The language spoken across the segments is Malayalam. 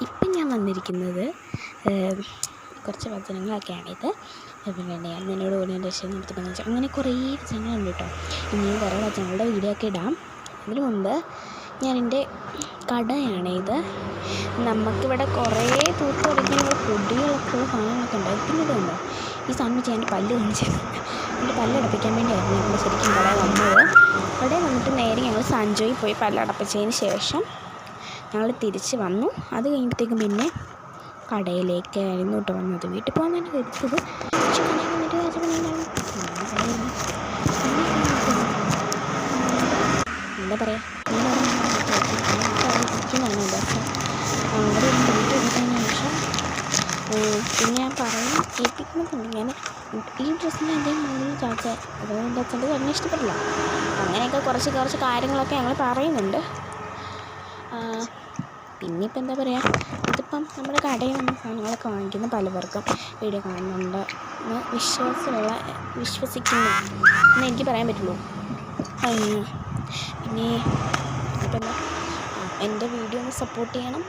ഇപ്പം ഞാൻ വന്നിരിക്കുന്നത് കുറച്ച് വചനങ്ങളൊക്കെയാണിത്. പിന്നെ ഞാൻ നിന്നോട് ഓടിയ രക്ഷ നടത്തുന്നത് അങ്ങനെ കുറേ വചനങ്ങളുണ്ട് കേട്ടോ. ഇനിയും കുറേ വചനങ്ങളുടെ വീഡിയോ ഒക്കെ ഇടാം. അതിനു മുമ്പ് ഞാൻ എൻ്റെ കടയാണിത്. നമുക്കിവിടെ കുറേ തൂത്തുടയ്ക്കാനുള്ള പൊടികളൊക്കെ ഉള്ള സാധനങ്ങളൊക്കെ ഉണ്ട്. പിന്നെ ഇതുണ്ടോ ഈ സാധനം വെച്ച് എൻ്റെ പല്ല് കാണിച്ചത്. എൻ്റെ പല്ലടപ്പിക്കാൻ വേണ്ടിയായിരുന്നു ഞങ്ങൾ ശരിക്കും കടയിൽ വന്നത്. കടയിൽ വന്നിട്ട് നേരെ ഞങ്ങൾ സഞ്ജോയിൽ പോയി പല്ലടപ്പിച്ചതിന് ശേഷം ഞങ്ങൾ തിരിച്ച് വന്നു. അത് കഴിഞ്ഞപ്പോഴത്തേക്കും പിന്നെ കടയിലേക്കായിരുന്നു കേട്ടോ വന്നത്. വീട്ടിൽ പോകാൻ തന്നെ തിരിച്ചത്. പക്ഷെ കടയിൽ വന്നിട്ട് എന്താ പറയുക, അവിടെ വീട്ടിൽ എടുത്തതിന് ശേഷം പിന്നെ ഞാൻ പറയും കേൾപ്പിക്കുന്നുണ്ട്. ഞാൻ ഈ ഡ്രസ്സിന് എൻ്റെ മുകളിൽ ചാച്ച അതുകൊണ്ട് എൻ്റെ അച്ഛൻ്റെ തന്നെ ഇഷ്ടപ്പെടില്ല. അങ്ങനെയൊക്കെ കുറച്ച് കാര്യങ്ങളൊക്കെ ഞങ്ങൾ പറയുന്നുണ്ട്. പിന്നെ ഇപ്പം എന്താ പറയുക, ഇതിപ്പം നമ്മുടെ കടയിൽ വന്ന സാധനങ്ങളൊക്കെ വാങ്ങിക്കുന്ന പലവർക്കും വീഡിയോ കാണുന്നുണ്ട് എന്ന് വിശ്വസിക്കുന്നു എന്ന് എനിക്ക് പറയാൻ പറ്റുള്ളൂ. പിന്നെ ഇപ്പം എന്താ, എൻ്റെ വീഡിയോ ഒന്ന് സപ്പോർട്ട് ചെയ്യണം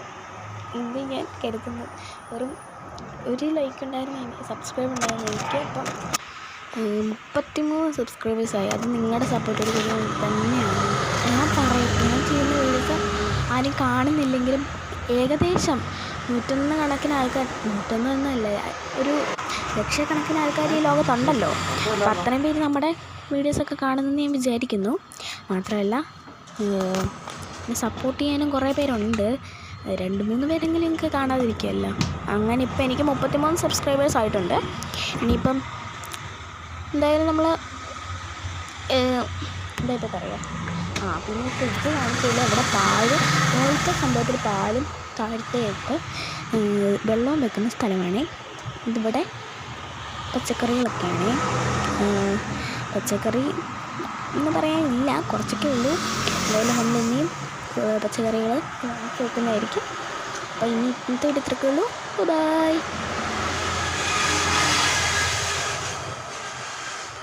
എന്ന് ഞാൻ കരുതുന്നു. വെറും ഒരു ലൈക്ക് ഉണ്ടായിരുന്നു, സബ്സ്ക്രൈബ് ഉണ്ടായിരുന്നു എനിക്ക്. അപ്പം 33 സബ്സ്ക്രൈബേഴ്സായി. അത് നിങ്ങളുടെ സപ്പോർട്ടോട് കൂടി തന്നെയാണ്. ഞാൻ ചെയ്യുന്ന വീഡിയോസ് ആരും കാണുന്നില്ലെങ്കിലും ഏകദേശം 101 കണക്കിന് ആൾക്കാർ, 101 ഒരു ലക്ഷക്കണക്കിന് ആൾക്കാർ ഈ ലോകത്തുണ്ടല്ലോ. അപ്പോൾ അത്രയും പേര് നമ്മുടെ വീഡിയോസൊക്കെ കാണുമെന്ന് ഞാൻ വിചാരിക്കുന്നു. മാത്രമല്ല സപ്പോർട്ട് ചെയ്യാനും കുറേ പേരുണ്ട്. 2-3 പേരെങ്കിലും എനിക്ക് കാണാതിരിക്കുമല്ലോ. അങ്ങനെ ഇപ്പം എനിക്ക് 33 സബ്സ്ക്രൈബേഴ്സ് ആയിട്ടുണ്ട്. ഇനിയിപ്പം എന്തായാലും നമ്മൾ എന്താ ഇപ്പോൾ പറയുക, പിന്നെ ഫ്രിഡ്ജ് കാണിച്ചില്ല. ഇവിടെ പാല് മുകളിലത്തെ സംഭവത്തിൽ പാലും താഴത്തേക്ക് വെള്ളവും വെക്കുന്ന സ്ഥലമാണ്. ഇതിവിടെ പച്ചക്കറികളൊക്കെയാണ്. പച്ചക്കറി എന്ന് പറയാനില്ല, കുറച്ചൊക്കെ ഉള്ളൂ. എന്തായാലും നമ്മൾ ഇനിയും പച്ചക്കറികൾ വെക്കുന്നതായിരിക്കും. അപ്പോൾ ഇനി ഇന്നത്തെ ഇത്രയൊക്കെ ഉള്ളൂ. ബൈ.